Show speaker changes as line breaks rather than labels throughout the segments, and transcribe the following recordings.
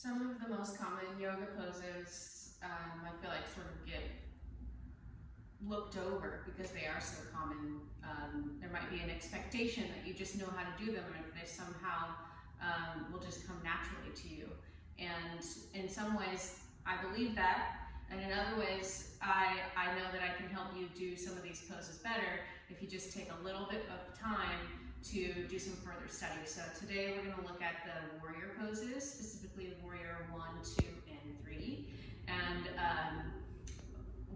Some of the most common yoga poses, I feel like sort of get looked over because they are so common. There might be an expectation that you just know how to do them, and they somehow will just come naturally to you. And in some ways, I believe that, and in other ways, I know that I can help you do some of these poses better if you just take a little bit of time to do some further study. So today we're going to look at the warrior poses, specifically warrior 1, 2, and 3. And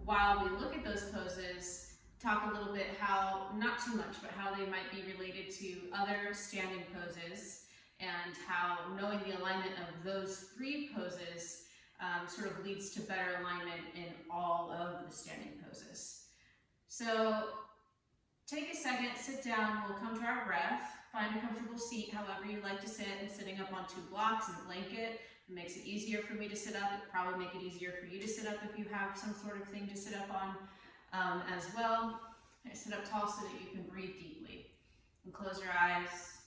while we look at those poses, talk a little bit how, not too much, but how they might be related to other standing poses, and how knowing the alignment of those 3 poses sort of leads to better alignment in all of the standing poses. So take a second, sit down, we'll come to our breath, find a comfortable seat, however you like to sit. I'm sitting up on 2 blocks and a blanket. It makes it easier for me to sit up. It'll probably make it easier for you to sit up if you have some sort of thing to sit up on as well. I sit up tall so that you can breathe deeply. And close your eyes.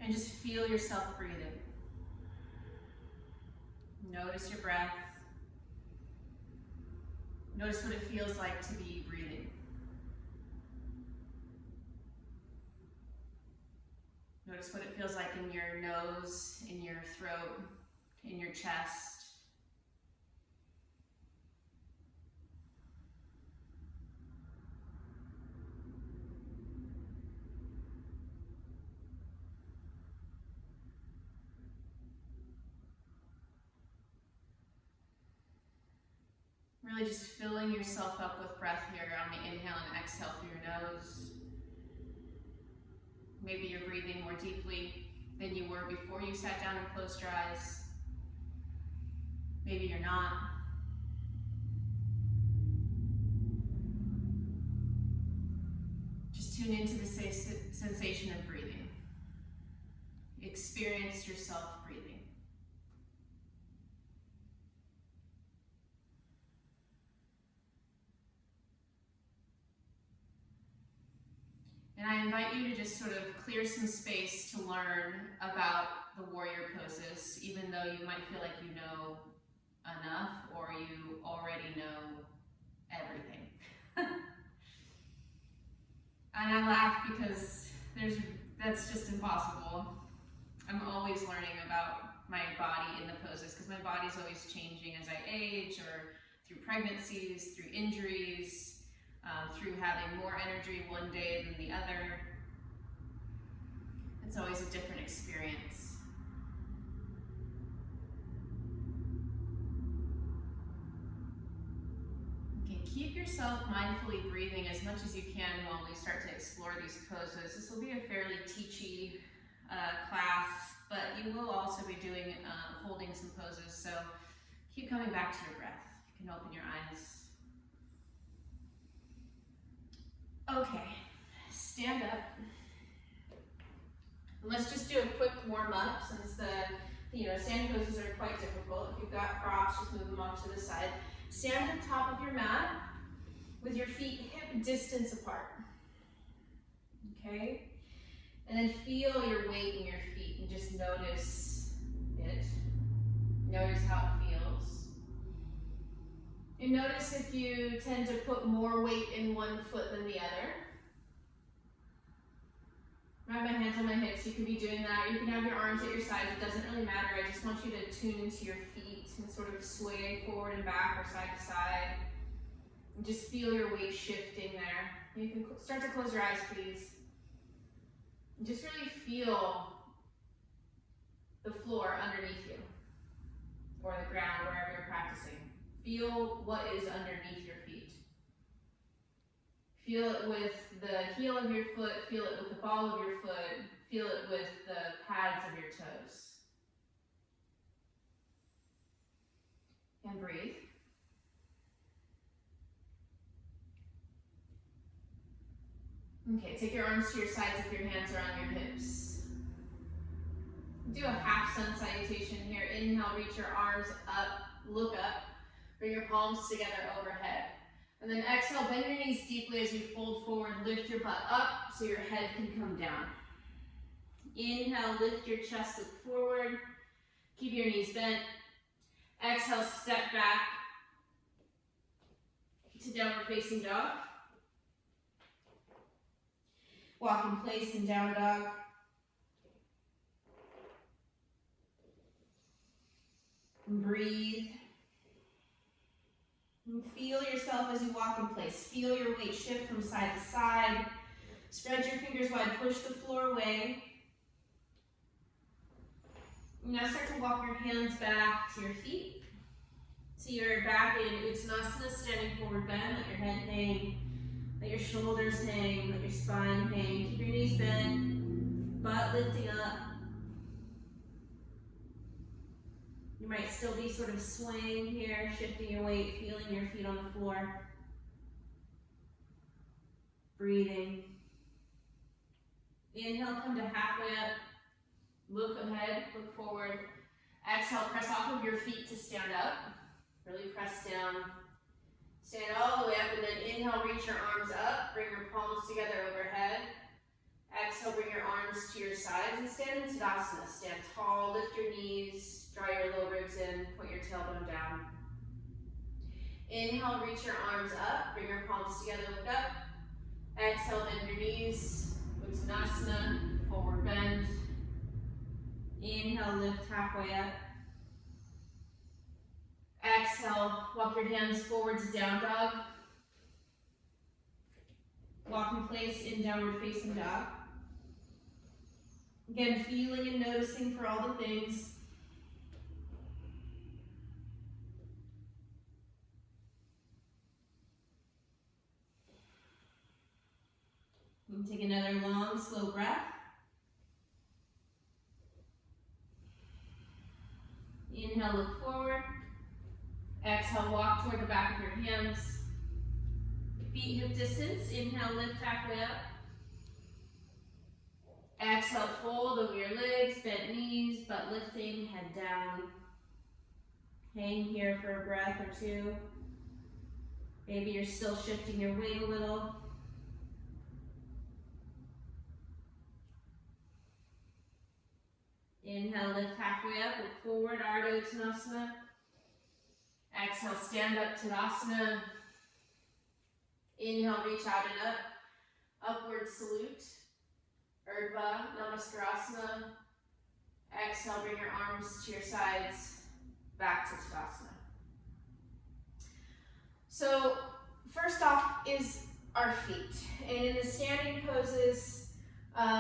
And just feel yourself breathing. Notice your breath. Notice what it feels like to be breathing. Notice what it feels like in your nose, in your throat, in your chest. Really just filling yourself up with breath here on the inhale and exhale through your nose. Maybe you're breathing more deeply than you were before you sat down and closed your eyes. Maybe you're not. Just tune into the sensation of breathing. Experience yourself breathing. And I invite you to just sort of clear some space to learn about the warrior poses, even though you might feel like you know enough or you already know everything. And I laugh because that's just impossible. I'm always learning about my body in the poses because my body's always changing as I age, or through pregnancies, through injuries, through having more energy one day than the other. It's always a different experience. Okay, keep yourself mindfully breathing as much as you can while we start to explore these poses. This will be a fairly teachy class, but you will also be doing holding some poses, so keep coming back to your breath. You can open your eyes. Okay, stand up. Let's just do a quick warm up since the standing poses are quite difficult. If you've got props, just move them off to the side. Stand at the top of your mat with your feet hip distance apart. Okay? And then feel your weight in your feet and just notice it. Notice how it feels. And notice if you tend to put more weight in one foot than the other. I have my hands on my hips, you can be doing that. You can have your arms at your sides, it doesn't really matter. I just want you to tune into your feet and sort of sway forward and back or side to side. And just feel your weight shifting there. You can start to close your eyes, please. And just really feel the floor underneath you, or the ground, wherever you're practicing. Feel what is underneath your feet. Feel it with the heel of your foot, feel it with the ball of your foot, feel it with the pads of your toes. And breathe. Okay, take your arms to your sides if your hands are on your hips. Do a half sun salutation here. Inhale, reach your arms up, look up. Bring your palms together overhead. And then exhale, bend your knees deeply as you fold forward, lift your butt up so your head can come down. Inhale, lift your chest, look forward. Keep your knees bent. Exhale, step back to downward facing dog. Walk in place in down dog. And breathe. And feel yourself as you walk in place. Feel your weight shift from side to side. Spread your fingers wide, push the floor away. Now start to walk your hands back to your feet. So you're back in Uttanasana, standing forward bend. Let your head hang, let your shoulders hang, let your spine hang. Keep your knees bent, butt lifting up. You might still be sort of swaying here, shifting your weight, feeling your feet on the floor. Breathing. Inhale, come to halfway up. Look ahead, look forward. Exhale, press off of your feet to stand up. Really press down. Stand all the way up, and then inhale, reach your arms up. Bring your palms together overhead. Exhale, bring your arms to your sides and stand in Tadasana. Stand tall, lift your knees, draw your low ribs in, put your tailbone down. Inhale, reach your arms up. Bring your palms together, look up. Exhale, bend your knees. Uttanasana, forward bend. Inhale, lift halfway up. Exhale, walk your hands forward to down dog. Walk in place in downward facing dog. Again, feeling and noticing for all the things. And take another long, slow breath. Inhale, look forward. Exhale, walk toward the back of your hands. Feet hip distance. Inhale, lift halfway up. Exhale, fold over your legs, bent knees, butt lifting, head down. Hang here for a breath or two. Maybe you're still shifting your weight a little. Inhale, lift halfway up, look forward, Ardha Uttanasana. Exhale, stand up, Tadasana. Inhale, reach out and up. Upward salute. Urdhva Namaskarasana. Exhale, bring your arms to your sides. Back to Tadasana. So, first off is our feet. And in the standing poses,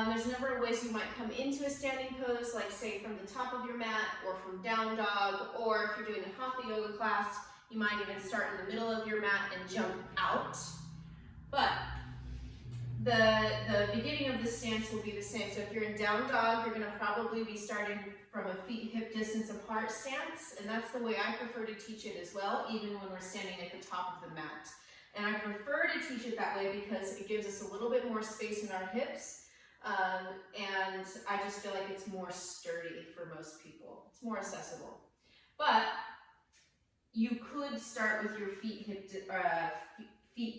there's a number of ways you might come into a standing pose, like say from the top of your mat or from down dog, or if you're doing a hatha yoga class, you might even start in the middle of your mat and jump out. But the beginning of the stance will be the same. So if you're in down dog, you're going to probably be starting from a feet hip distance apart stance, and that's the way I prefer to teach it as well, even when we're standing at the top of the mat. And I prefer to teach it that way because it gives us a little bit more space in our hips. And I just feel like it's more sturdy for most people. It's more accessible. But you could start with your feet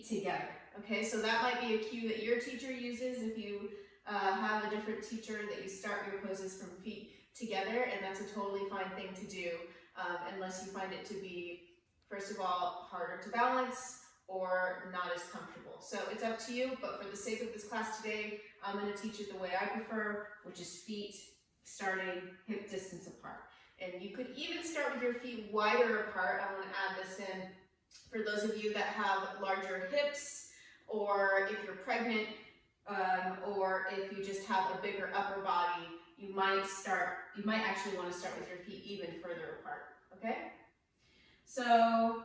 together. Okay, so that might be a cue that your teacher uses if you have a different teacher, that you start your poses from feet together, and that's a totally fine thing to do, unless you find it to be, first of all, harder to balance or not as comfortable. So it's up to you, but for the sake of this class today, I'm going to teach it the way I prefer, which is feet starting hip distance apart. And you could even start with your feet wider apart. I want to add this in for those of you that have larger hips, or if you're pregnant, or if you just have a bigger upper body, you might actually want to start with your feet even further apart, okay? So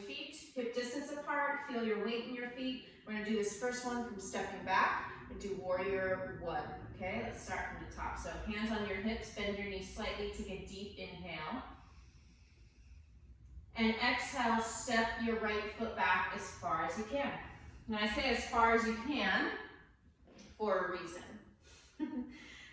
feet, hip distance apart, feel your weight in your feet. We're going to do this first one from stepping back and do warrior one, okay? Let's start from the top. So hands on your hips, bend your knees slightly, take a deep inhale. And exhale, step your right foot back as far as you can. And I say as far as you can for a reason.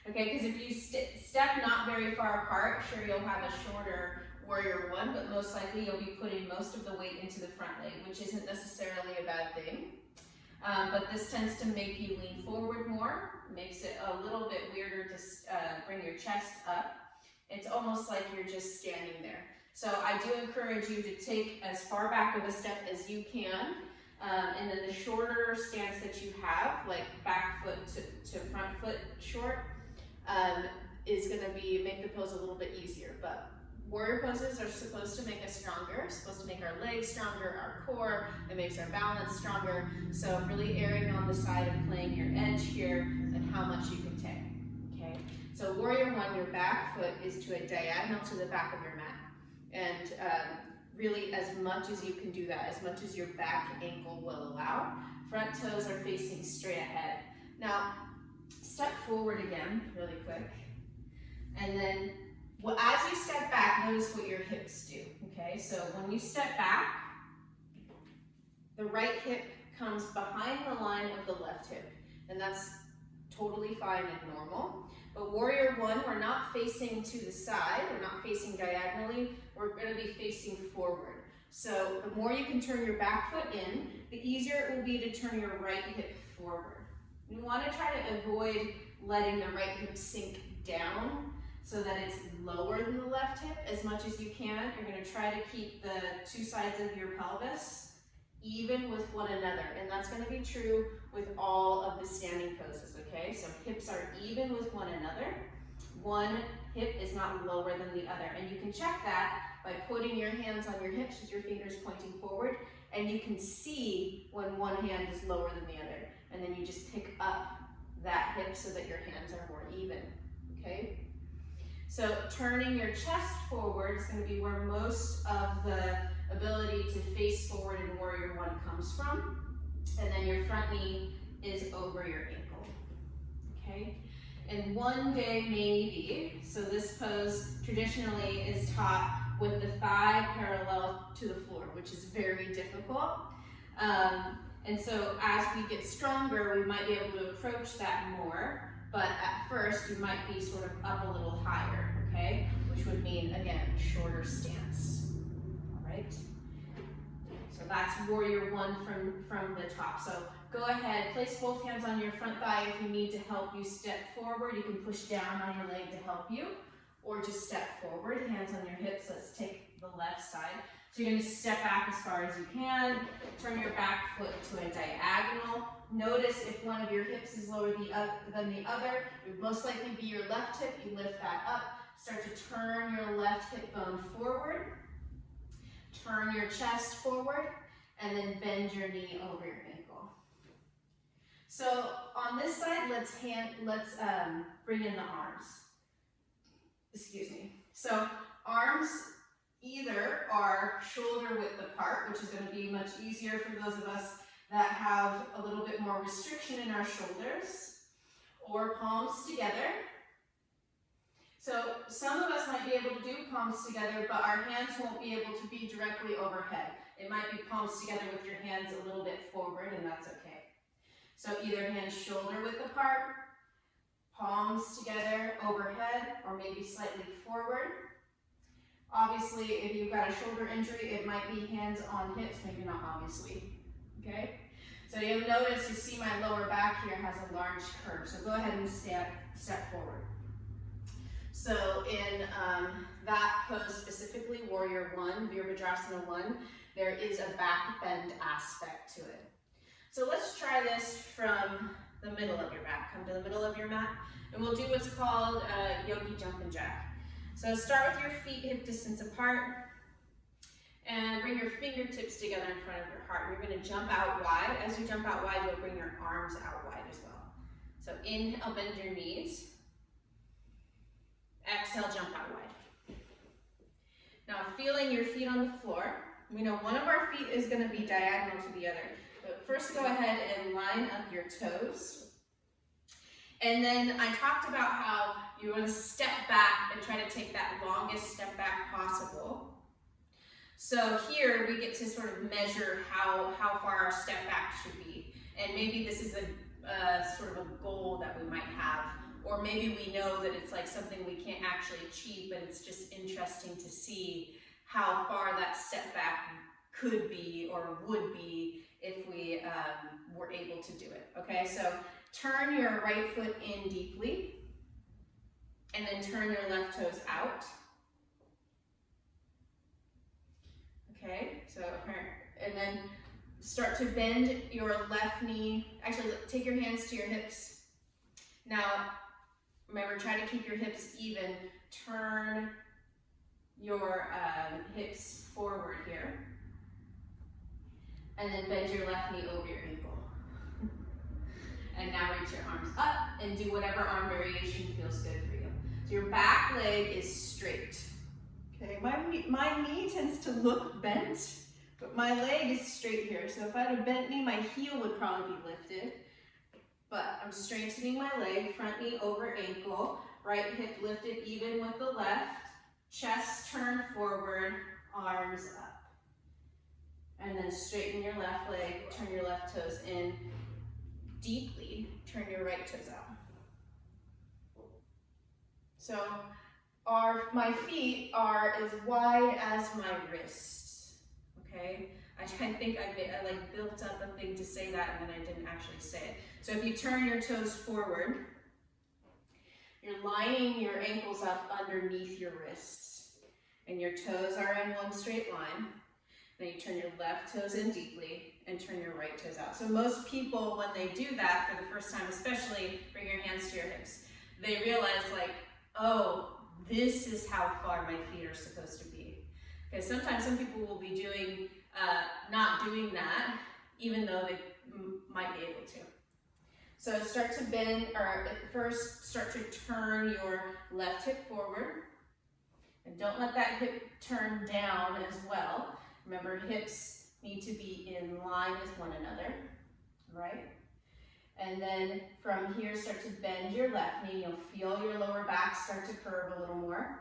Okay, because if you step not very far apart, sure you'll have a shorter warrior one, but most likely you'll be putting most of the weight into the front leg, which isn't necessarily a bad thing. but this tends to make you lean forward more, makes it a little bit weirder to bring your chest up. It's almost like you're just standing there. So I do encourage you to take as far back of a step as you can, and then the shorter stance that you have, like back foot to front foot short, is going to make the pose a little bit easier. But warrior poses are supposed to make us stronger, supposed to make our legs stronger, our core, it makes our balance stronger. So really erring on the side of playing your edge here and how much you can take, okay? So warrior one, your back foot is to a diagonal to the back of your mat. And really as much as you can do that, as much as your back ankle will allow. Front toes are facing straight ahead. Now, step forward again, really quick. And then, as you step back, notice what your hips do, okay? So when you step back, the right hip comes behind the line of the left hip, and that's totally fine and normal. But warrior one, we're not facing to the side, we're not facing diagonally, we're gonna be facing forward. So the more you can turn your back foot in, the easier it will be to turn your right hip forward. You wanna try to avoid letting the right hip sink down so that it's lower than the left hip as much as you can. You're gonna try to keep the two sides of your pelvis even with one another, and that's gonna be true with all of the standing poses, okay? So hips are even with one another. One hip is not lower than the other, and you can check that by putting your hands on your hips with your fingers pointing forward, and you can see when one hand is lower than the other, and then you just pick up that hip so that your hands are more even, okay? So turning your chest forward is going to be where most of the ability to face forward in warrior one comes from, and then your front knee is over your ankle, okay? And one day maybe, so this pose traditionally is taught with the thigh parallel to the floor, which is very difficult. And so as we get stronger, we might be able to approach that more, but at first you might be sort of up a little higher, okay? Which would mean, again, shorter stance, all right? So that's warrior one from the top. So go ahead, place both hands on your front thigh. If you need to help you step forward, you can push down on your leg to help you, or just step forward, hands on your hips. Let's take the left side. So you're gonna step back as far as you can, turn your back foot to a diagonal. Notice if one of your hips is lower than the other, it would most likely be your left hip. You lift that up, start to turn your left hip bone forward, turn your chest forward, and then bend your knee over your ankle. So on this side, let's bring in the arms. Excuse me. So arms either are shoulder width apart, which is going to be much easier for those of us that have a little bit more restriction in our shoulders, or palms together. So some of us might be able to do palms together, but our hands won't be able to be directly overhead. It might be palms together with your hands a little bit forward, and that's okay. So either hands shoulder width apart, palms together overhead, or maybe slightly forward. Obviously, if you've got a shoulder injury, it might be hands on hips, maybe not obviously, okay? So you'll notice, you see my lower back here has a large curve, so go ahead and step forward. So in that pose specifically, warrior one, Virabhadrasana 1, there is a back bend aspect to it. So let's try this from the middle of your mat. Come to the middle of your mat, and we'll do what's called yogi jumping jack. So start with your feet hip distance apart, and bring your fingertips together in front of your heart. You're going to jump out wide. As you jump out wide, you'll bring your arms out wide as well. So inhale, bend your knees. Exhale, jump out wide. Now feeling your feet on the floor. We know one of our feet is going to be diagonal to the other. But first go ahead and line up your toes. And then I talked about how you want to step back and try to take that longest step back possible. So here we get to sort of measure how far our step back should be. And maybe this is a sort of a goal that we might have. Or maybe we know that it's like something we can't actually achieve, but it's just interesting to see how far that step back could be or would be if we were able to do it. Okay, so turn your right foot in deeply, and then turn your left toes out. Okay, so, and then start to bend your left knee. Actually, take your hands to your hips. Now, remember, try to keep your hips even. Turn your hips forward here. And then bend your left knee over your ankle. And now reach your arms up and do whatever arm variation feels good for you. So your back leg is straight. Okay, my knee tends to look bent, but my leg is straight here. So if I had a bent knee, my heel would probably be lifted. But I'm straightening my leg, front knee over ankle, right hip lifted even with the left, chest turned forward, arms up. And then straighten your left leg, turn your left toes in deeply, turn your right toes out. So my feet are as wide as my wrists, okay? I think I like built up a thing to say that and then I didn't actually say it. So if you turn your toes forward, you're lining your ankles up underneath your wrists and your toes are in one straight line. Then you turn your left toes in deeply and turn your right toes out. So most people, when they do that for the first time, especially bring your hands to your hips, they realize like, oh, this is how far my feet are supposed to be. Because sometimes some people will be doing, not doing that, even though they might be able to. So start to bend, or first start to turn your left hip forward. And don't let that hip turn down as well. Remember, hips need to be in line with one another, right? And then from here, start to bend your left knee. You'll feel your lower back start to curve a little more.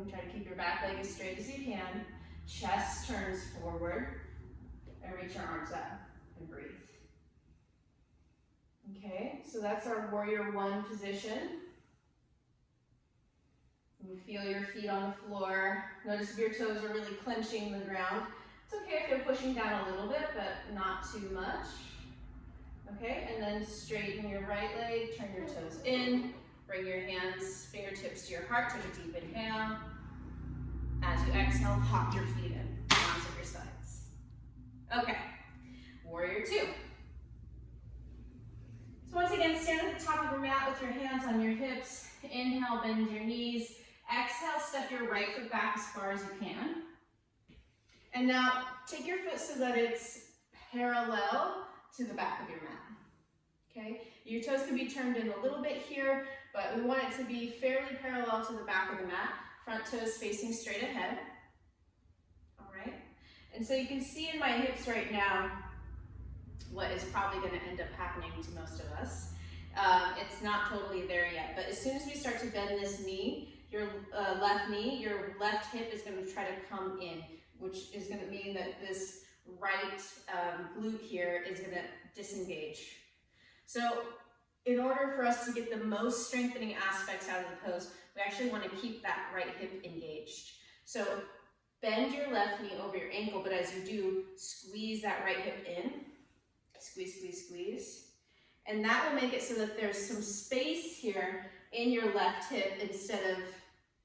Try to keep your back leg as straight as you can. Chest turns forward. And reach your arms up and breathe. Okay, so that's our warrior one position. You feel your feet on the floor. Notice if your toes are really clenching the ground. It's okay if they're pushing down a little bit, but not too much. Okay, and then straighten your right leg, turn your toes in, bring your hands, fingertips to your heart, take a deep inhale. As you exhale, hop your feet in, arms at your sides. Okay, warrior two. So once again, stand at the top of your mat with your hands on your hips. Inhale, bend your knees. Exhale, step your right foot back as far as you can. And now take your foot so that it's parallel to the back of your mat. Okay, your toes can be turned in a little bit here, but we want it to be fairly parallel to the back of the mat. Front toes facing straight ahead. All right, and so you can see in my hips right now what is probably going to end up happening to most of us. It's not totally there yet, but as soon as we start to bend this knee, your left knee, your left hip is going to try to come in, which is going to mean that this right glute here is going to disengage. So in order for us to get the most strengthening aspects out of the pose, we actually want to keep that right hip engaged. So bend your left knee over your ankle, but as you do, squeeze that right hip in. Squeeze, squeeze, squeeze. And that will make it so that there's some space here in your left hip instead of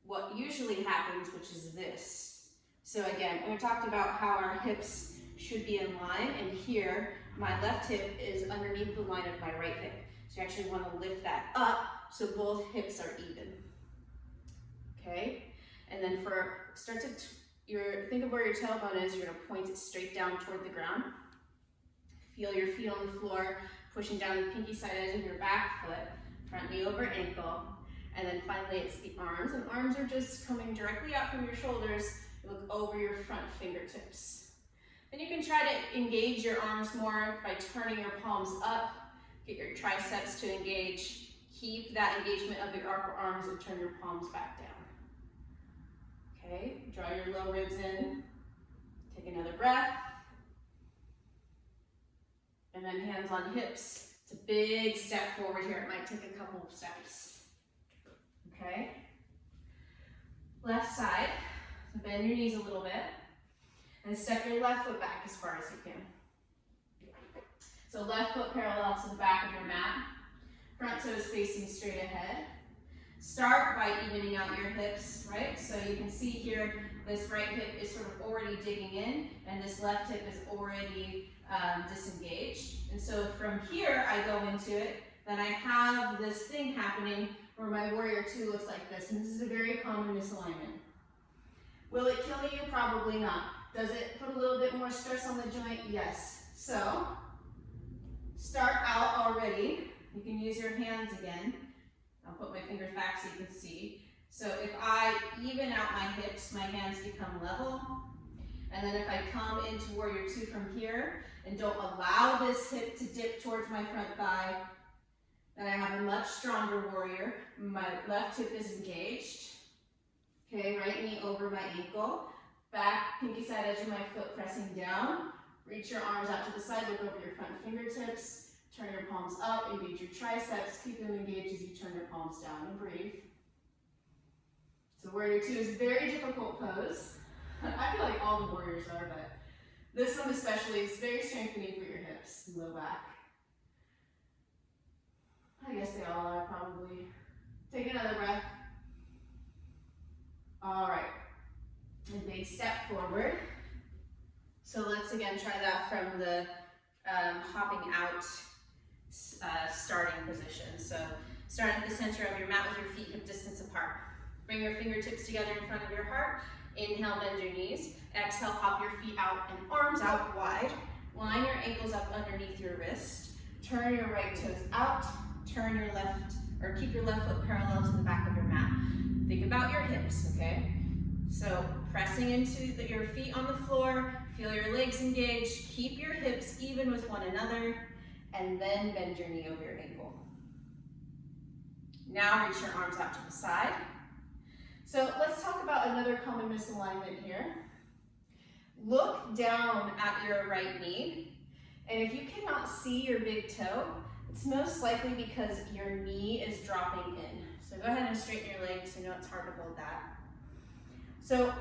what usually happens, which is this. So again, we talked about how our hips should be in line, and here my left hip is underneath the line of my right hip. So you actually want to lift that up so both hips are even. Okay, and then think of where your tailbone is. You're going to point it straight down toward the ground. Feel your feet on the floor, pushing down the pinky side edge of your back foot, front knee over ankle, and then finally it's the arms. And arms are just coming directly out from your shoulders. You look over your front fingertips. Then you can try to engage your arms more by turning your palms up, get your triceps to engage. Keep that engagement of your upper arms and turn your palms back down. Okay, draw your low ribs in. Take another breath. And then hands on hips. It's a big step forward here. It might take a couple of steps. Okay. Left side. So bend your knees a little bit. And step your left foot back as far as you can. So left foot parallel to the back of your mat. Front toes facing straight ahead. Start by evening out your hips, right? So you can see here, this right hip is sort of already digging in, and this left hip is already disengaged. And so from here, I go into it, then I have this thing happening where my warrior two looks like this, and this is a very common misalignment. Will it kill you? Probably not. Does it put a little bit more stress on the joint? Yes. So, start out already. You can use your hands again. I'll put my fingers back so you can see. So if I even out my hips, my hands become level. And then if I come into warrior two from here and don't allow this hip to dip towards my front thigh, then I have a much stronger warrior. My left hip is engaged. Okay, right knee over my ankle. Back, pinky side edge of my foot pressing down. Reach your arms out to the side, look over your front fingertips. Turn your palms up, engage your triceps. Keep them engaged as you turn your palms down and breathe. So warrior two is a very difficult pose. I feel like all the warriors are, but this one especially is very strengthening for your hips and low back. I guess they all are probably. Take another breath. All right. And big step forward. So let's again try that from the hopping out starting position. So start at the center of your mat with your feet hip distance apart. Bring your fingertips together in front of your heart. Inhale, bend your knees. Exhale, hop your feet out and arms out wide. Line your ankles up underneath your wrist. Turn your right toes out. Turn your left, or keep your left foot parallel to the back of your mat. Think about your hips, okay? So pressing into your feet on the floor, feel your legs engaged, keep your hips even with one another, and then bend your knee over your ankle. Now reach your arms out to the side. So let's talk about another common misalignment here. Look down at your right knee, and if you cannot see your big toe, it's most likely because your knee is dropping in. So go ahead and straighten your legs. I know it's hard to hold that. So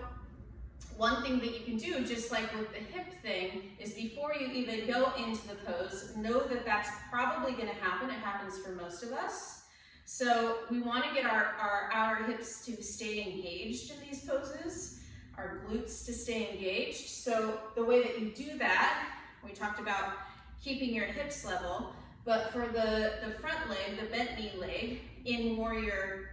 one thing that you can do, just like with the hip thing, is before you even go into the pose, know that that's probably going to happen. It happens for most of us. So we want to get our outer hips to stay engaged in these poses, our glutes to stay engaged. So the way that you do that, we talked about keeping your hips level, but for the front leg, the bent knee leg, in warrior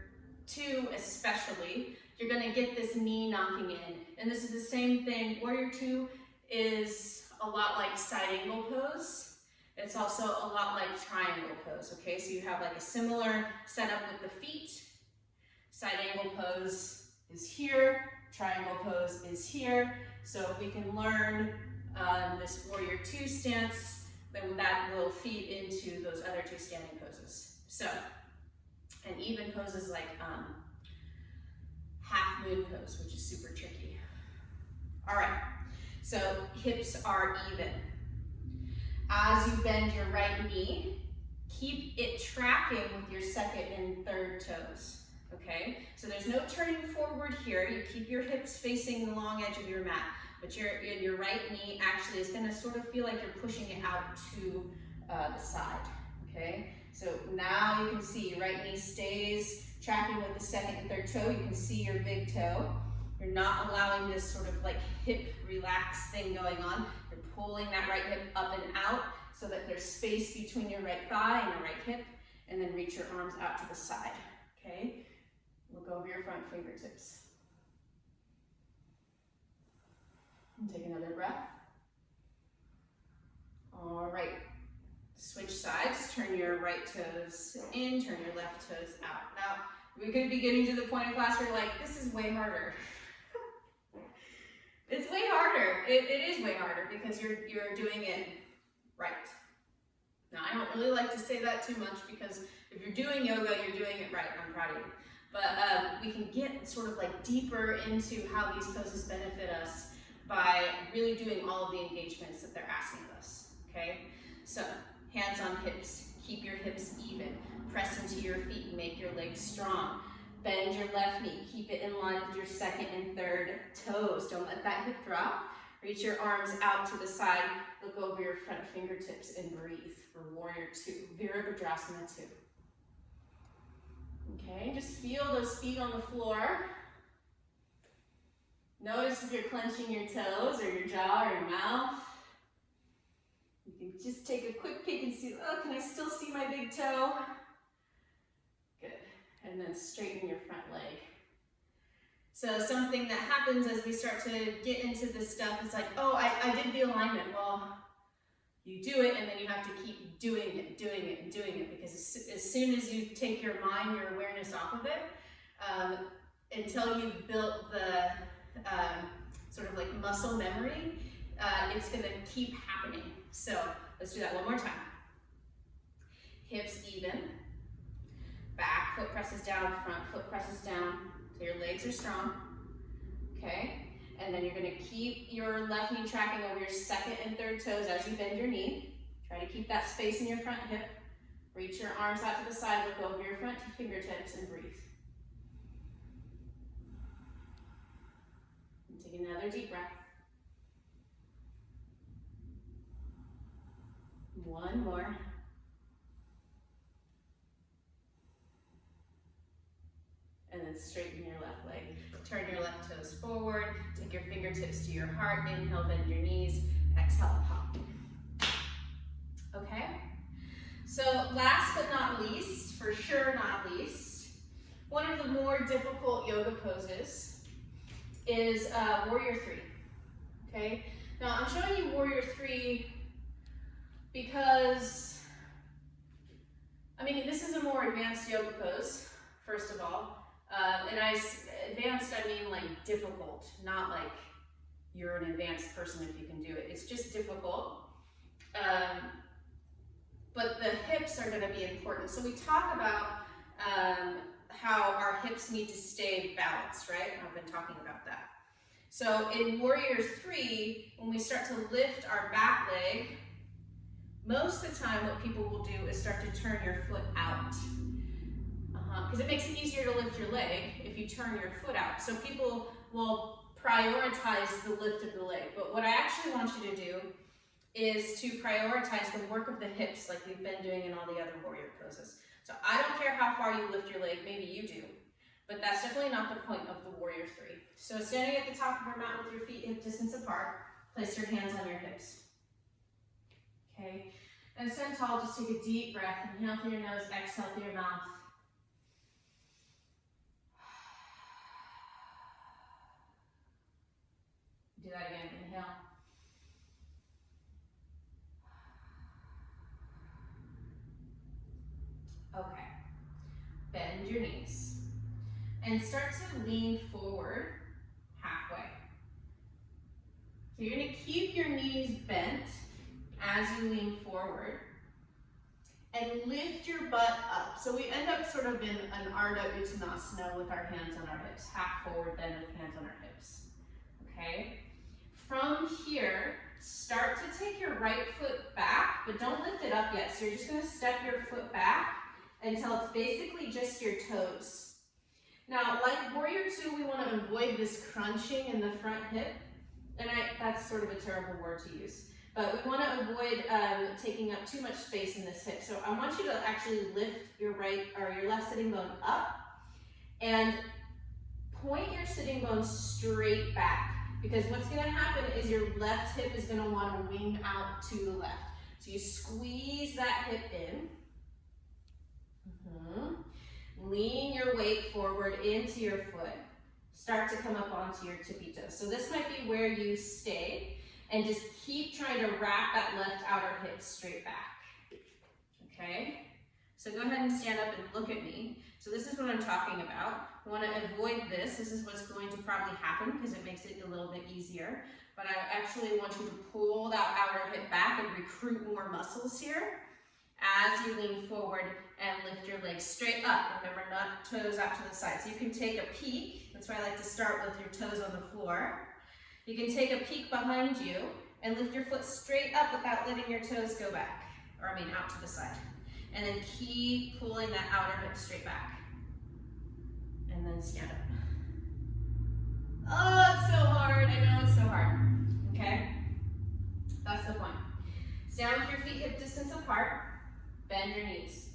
two especially, you're going to get this knee knocking in. And this is the same thing. Warrior two is a lot like side angle pose. It's also a lot like triangle pose, okay? So you have like a similar setup with the feet. Side angle pose is here, triangle pose is here. So if we can learn this warrior two stance, then that will feed into those other two standing poses. So, and even poses like half moon pose, which is super tricky. All right, so hips are even. As you bend your right knee, keep it tracking with your second and third toes, okay? So there's no turning forward here. You keep your hips facing the long edge of your mat, but your right knee actually is gonna sort of feel like you're pushing it out to the side, okay? So now you can see your right knee stays tracking with the second and third toe. You can see your big toe. You're not allowing this sort of like hip relax thing going on. You're pulling that right hip up and out so that there's space between your right thigh and your right hip, and then reach your arms out to the side, okay? Look over your front fingertips. And take another breath. All right, switch sides. Turn your right toes in, turn your left toes out. Now, we could be getting to the point in class where you're like, this is way harder. It's way harder. It is way harder because you're doing it right. Now, I don't really like to say that too much because if you're doing yoga, you're doing it right. I'm proud of you. But we can get sort of like deeper into how these poses benefit us by really doing all of the engagements that they're asking of us, okay? So, hands on hips, keep your hips even, press into your feet, make your legs strong. Bend your left knee, keep it in line with your second and third toes. Don't let that hip drop. Reach your arms out to the side, look over your front fingertips and breathe for Warrior Two, Virabhadrasana 2. Okay, just feel those feet on the floor. Notice if you're clenching your toes or your jaw or your mouth. You can just take a quick peek and see, oh, can I still see my big toe? Good, and then straighten your front leg. So something that happens as we start to get into this stuff is like, oh, I did the alignment. Well, you do it and then you have to keep doing it, because as soon as you take your mind, your awareness off of it, until you've built the sort of like muscle memory, it's gonna keep happening. So let's do that one more time. Hips even, back foot presses down, front foot presses down, so your legs are strong, okay? And then you're gonna keep your left knee tracking over your second and third toes as you bend your knee. Try to keep that space in your front hip. Reach your arms out to the side, look over your front fingertips and breathe. And take another deep breath. One more. And then straighten your left leg. Turn your left toes forward. Take your fingertips to your heart. Inhale, bend your knees. Exhale, hop. Okay? So last but not least, for sure not least, one of the more difficult yoga poses is Warrior Three. Okay? Now I'm showing you Warrior Three because, I mean, this is a more advanced yoga pose, first of all. And advanced, I mean like difficult, not like you're an advanced person if you can do it. It's just difficult. But the hips are gonna be important. So we talk about how our hips need to stay balanced, right? I've been talking about that. So in Warrior Three, when we start to lift our back leg, most of the time what people will do is start to turn your foot out. Because it makes it easier to lift your leg if you turn your foot out. So people will prioritize the lift of the leg. But what I actually want you to do is to prioritize the work of the hips like we've been doing in all the other warrior poses. So I don't care how far you lift your leg, maybe you do, but that's definitely not the point of the Warrior Three. So standing at the top of your mat with your feet hip distance apart, place your hands on your hips. Okay, and stand tall, just take a deep breath. Inhale through your nose, exhale through your mouth. Do that again, inhale. Okay, bend your knees and start to lean forward halfway. So you're gonna keep your knees bent as you lean forward and lift your butt up. So we end up sort of in an Ardha Uttanasana with our hands on our hips, half forward then with hands on our hips, okay? From here, start to take your right foot back, but don't lift it up yet. So you're just gonna step your foot back until it's basically just your toes. Now, like Warrior Two, we wanna avoid this crunching in the front hip. And that's sort of a terrible word to use. But we wanna avoid taking up too much space in this hip. So I want you to actually lift your right or your left sitting bone up and point your sitting bone straight back. Because what's gonna happen is your left hip is gonna wanna wing out to the left. So you squeeze that hip in. Lean your weight forward into your foot. Start to come up onto your tippy toes. So this might be where you stay and just keep trying to wrap that left outer hip straight back. Okay? So go ahead and stand up and look at me. So this is what I'm talking about. I want to avoid this. This is what's going to probably happen because it makes it a little bit easier. But I actually want you to pull that outer hip back and recruit more muscles here as you lean forward and lift your legs straight up. Remember, not toes out to the side. So you can take a peek. That's why I like to start with your toes on the floor. You can take a peek behind you and lift your foot straight up without letting your toes go back, or I mean out to the side. And then keep pulling that outer hip straight back. And then stand up. Oh, it's so hard. I know it's so hard. Okay. okay? That's the point. Stand with your feet hip distance apart, bend your knees.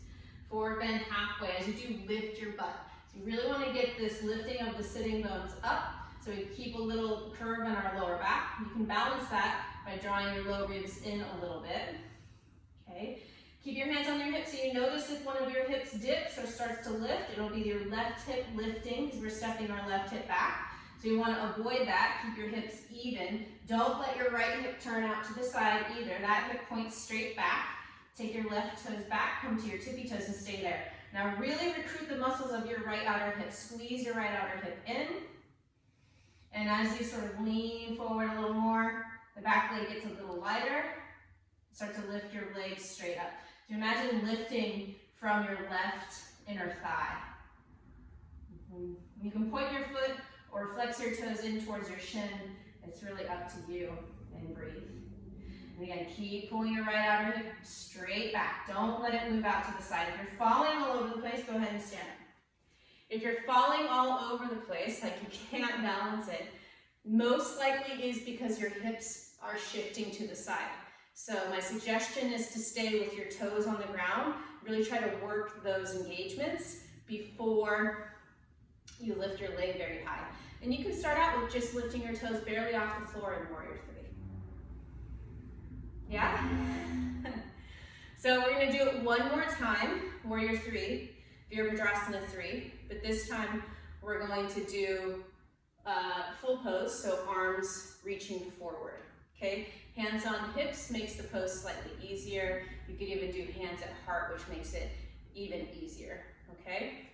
Forward bend halfway. As you do, lift your butt. So you really want to get this lifting of the sitting bones up, so we keep a little curve in our lower back. You can balance that by drawing your low ribs in a little bit, okay? Keep your hands on your hips so you notice if one of your hips dips or starts to lift. It'll be your left hip lifting because we're stepping our left hip back. So you want to avoid that. Keep your hips even. Don't let your right hip turn out to the side either. That hip points straight back. Take your left toes back, come to your tippy toes and stay there. Now really recruit the muscles of your right outer hip. Squeeze your right outer hip in. And as you sort of lean forward a little more, the back leg gets a little lighter. Start to lift your legs straight up. So imagine lifting from your left inner thigh. You can point your foot or flex your toes in towards your shin. It's really up to you. And breathe. And again, keep pulling your right outer hip straight back. Don't let it move out to the side. If you're falling all over the place, go ahead and stand up. If you're falling all over the place, like you can't balance it, most likely is because your hips are shifting to the side. So my suggestion is to stay with your toes on the ground. Really try to work those engagements before you lift your leg very high. And you can start out with just lifting your toes barely off the floor in Warrior 3. Yeah? So we're gonna do it one more time, Warrior 3, Virabhadrasana 3, but this time we're going to do full pose, so arms reaching forward, okay? Hands on hips makes the pose slightly easier. You could even do hands at heart, which makes it even easier, okay?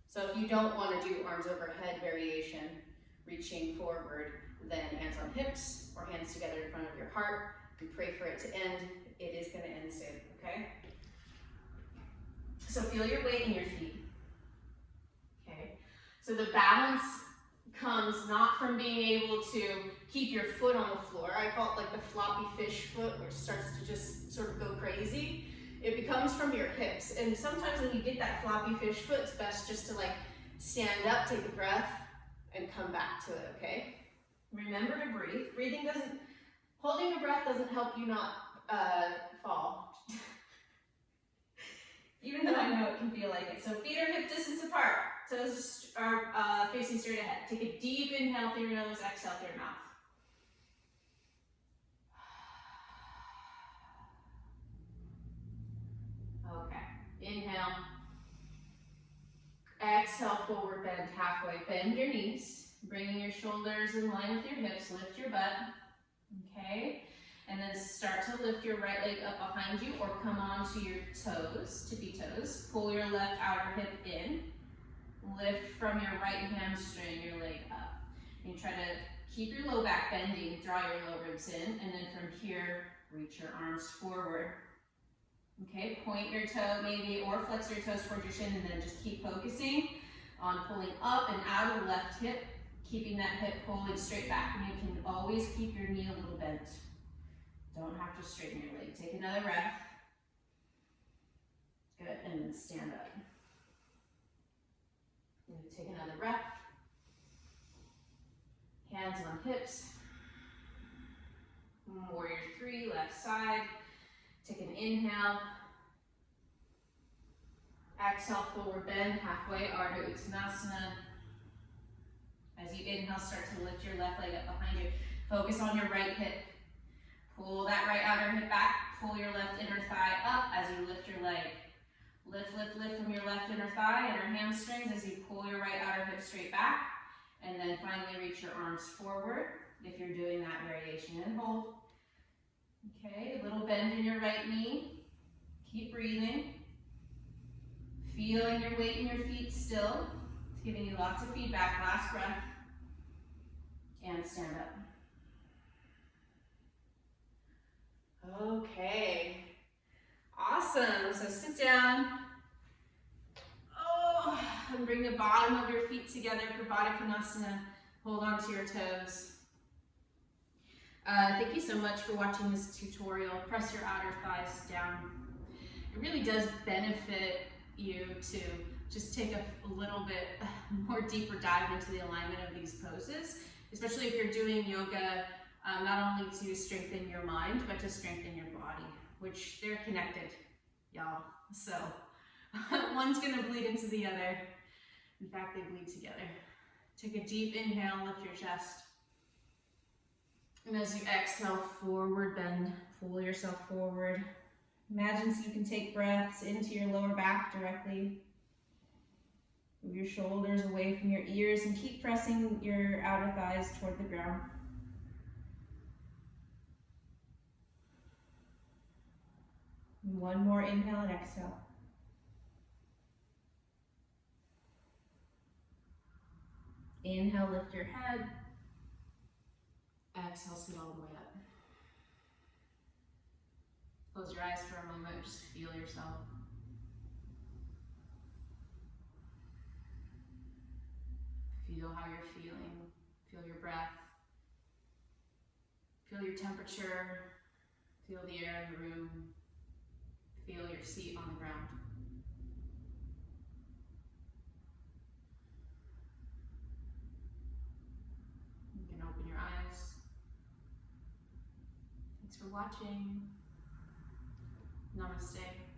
So if you don't want to do arms overhead variation, reaching forward, then hands on hips or hands together in front of your heart, and pray for it to end. It is going to end soon, okay? So feel your weight in your feet, okay? So the balance comes not from being able to keep your foot on the floor. I call it like the floppy fish foot, which starts to just sort of go crazy. It becomes from your hips. And sometimes when you get that floppy fish foot, it's best just to like stand up, take a breath, and come back to it, okay? Remember to breathe. Holding your breath doesn't help you not fall. Even though I know it can feel like it. So feet are hip distance apart. Toes are facing straight ahead. Take a deep inhale through your nose, exhale through your mouth. Okay, inhale. Exhale, forward bend halfway. Bend your knees, bringing your shoulders in line with your hips. Lift your butt, okay? And then start to lift your right leg up behind you or come onto your toes, tippy toes. Pull your left outer hip in. Lift from your right hamstring your leg up. And you try to keep your low back bending, draw your low ribs in, and then from here, reach your arms forward. Okay, point your toe maybe or flex your toes towards your shin and then just keep focusing on pulling up and out of the left hip, keeping that hip pulling straight back. And you can always keep your knee a little bent. Don't have to straighten your leg. Take another breath. Good, and then stand up. And take another breath. Hands on hips. Warrior 3, left side. Take an inhale. Exhale, forward bend, halfway, Ardha Uttanasana. As you inhale, start to lift your left leg up behind you. Focus on your right hip. Pull that right outer hip back. Pull your left inner thigh up as you lift your leg. Lift, lift, lift from your left inner thigh, inner hamstrings as you pull your right outer hip straight back. And then finally reach your arms forward if you're doing that variation and hold. Okay, a little bend in your right knee. Keep breathing. Feeling your weight in your feet still. It's giving you lots of feedback. Last breath. And stand up. Okay. Awesome. So sit down. Oh, and bring the bottom of your feet together for Baddha Konasana. Hold on to your toes. Thank you so much for watching this tutorial. Press your outer thighs down. It really does benefit you to just take a little bit more deeper dive into the alignment of these poses, especially if you're doing yoga not only to strengthen your mind, but to strengthen your body, which they're connected, y'all. So one's gonna bleed into the other. In fact, they bleed together. Take a deep inhale, lift your chest. And as you exhale, forward bend, pull yourself forward. Imagine so you can take breaths into your lower back directly. Move your shoulders away from your ears and keep pressing your outer thighs toward the ground. One more inhale and exhale. Inhale, lift your head. Exhale, sit all the way up. Close your eyes for a moment, just feel yourself. Feel how you're feeling. Feel your breath. Feel your temperature. Feel the air in the room. Feel your seat on the ground. You can open your eyes. Thanks for watching. Namaste.